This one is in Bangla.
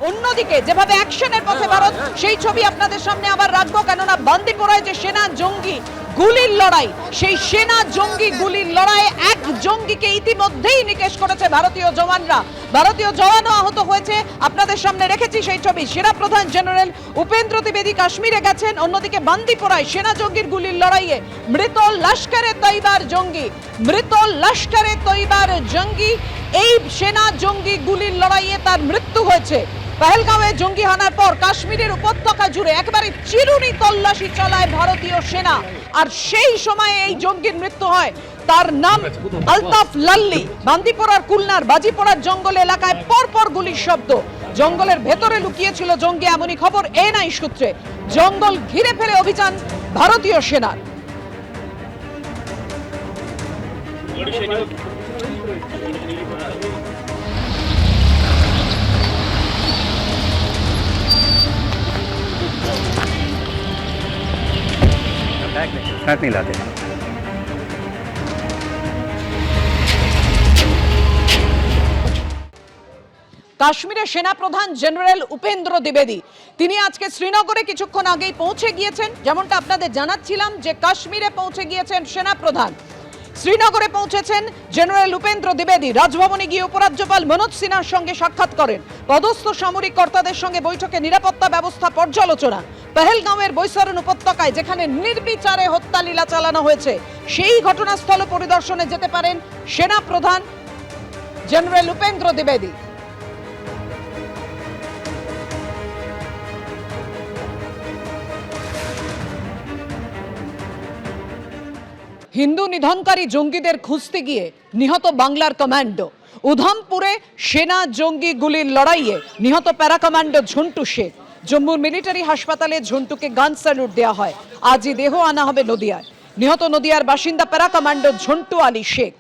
অন্যদিকে যেভাবে অ্যাকশনের পথে ভারত, সেই ছবি আপনাদের সামনে আবার রাখবো, কেননা বান্দিপোরায় যে সেনা জঙ্গি গুলির লড়াই, সেই সেনা জঙ্গি গুলির লড়াইয়ে এক জঙ্গিকে ইতিমধ্যেই নিকেশ করেছে ভারতীয় জওয়ানরা। ভারতীয় জওয়ানও আহত হয়েছে, আপনাদের সামনে রেখেছি সেই ছবি। সেনাপ্রধান জেনারেল উপেন্দ্র দ্বিবেদী কাশ্মীরে গেছেন, অন্যদিকে বান্দিপোরায় সেনা জঙ্গির গুলির লড়াইয়ে মৃত লস্করে তৈবার জঙ্গি, মৃত লস্করে তৈবার জঙ্গি, এই সেনা জঙ্গি গুলির লড়াইয়ে তার মৃত্যু হয়েছে। পহেলগাঁওয়ে জঙ্গি হানার পর কাশ্মীরের উপত্যকা জুড়ে একেবারে চিরুনি তল্লাশি চালায় ভারতীয় সেনা, আর সেই সময়ে এই জঙ্গির মৃত্যু হয়। তার নাম আলতাফ লাল্লি। বান্দিপোরার কুলনার বাজিপোরার জঙ্গল এলাকায় পরপর গুলির শব্দ। জঙ্গলের ভেতরে লুকিয়েছিল জঙ্গি, এমনই খবর এনআই সূত্রে। জঙ্গল ঘিরে ফেলে অভিযান ভারতীয় সেনার। साथ नहीं लाते। কাশ্মীরের সেনাপ্রধান জেনারেল উপেন্দ্র দ্বিবেদী তিনি আজকে শ্রীনগরে কিছুক্ষণ আগেই পৌঁছে গিয়েছেন। যেমনটা আপনাদের জানাচ্ছিলাম যে কাশ্মীরে পৌঁছে গিয়েছেন সেনাপ্রধান, শ্রীনগরে পৌঁছেছেন জেনারেল উপেন্দ্র দ্বিবেদী। রাজভবনে গিয়ে উপরাজ্যপাল মনোজ সিনহার সঙ্গে সাক্ষাৎ করেন। পদস্থ সামরিক কর্তাদের সঙ্গে বৈঠকে নিরাপত্তা ব্যবস্থা পর্যালোচনা। পহেলগাঁওয়ের বৈসারণ উপত্যকায় যেখানে নির্বিচারে হত্যালীলা চালানো হয়েছে, সেই ঘটনাস্থল পরিদর্শনে যেতে পারেন সেনাপ্রধান জেনারেল উপেন্দ্র দ্বিবেদী। হিন্দু নিধনকারী জঙ্গিদের খুঁজতে গিয়ে নিহত বাংলার কমান্ডো। উধমপুরে সেনা জঙ্গি গুলির লড়াইয়ে নিহত প্যারা কমান্ডো ঝন্টু শেখ। জম্মুর মিলিটারি হাসপাতালে ঝন্টুকে গান স্যালুট দেওয়া হয়। আজই দেহ আনা হবে নদিয়ায়। নিহত নদিয়ার বাসিন্দা প্যারা কমান্ডো ঝন্টু আলী শেখ।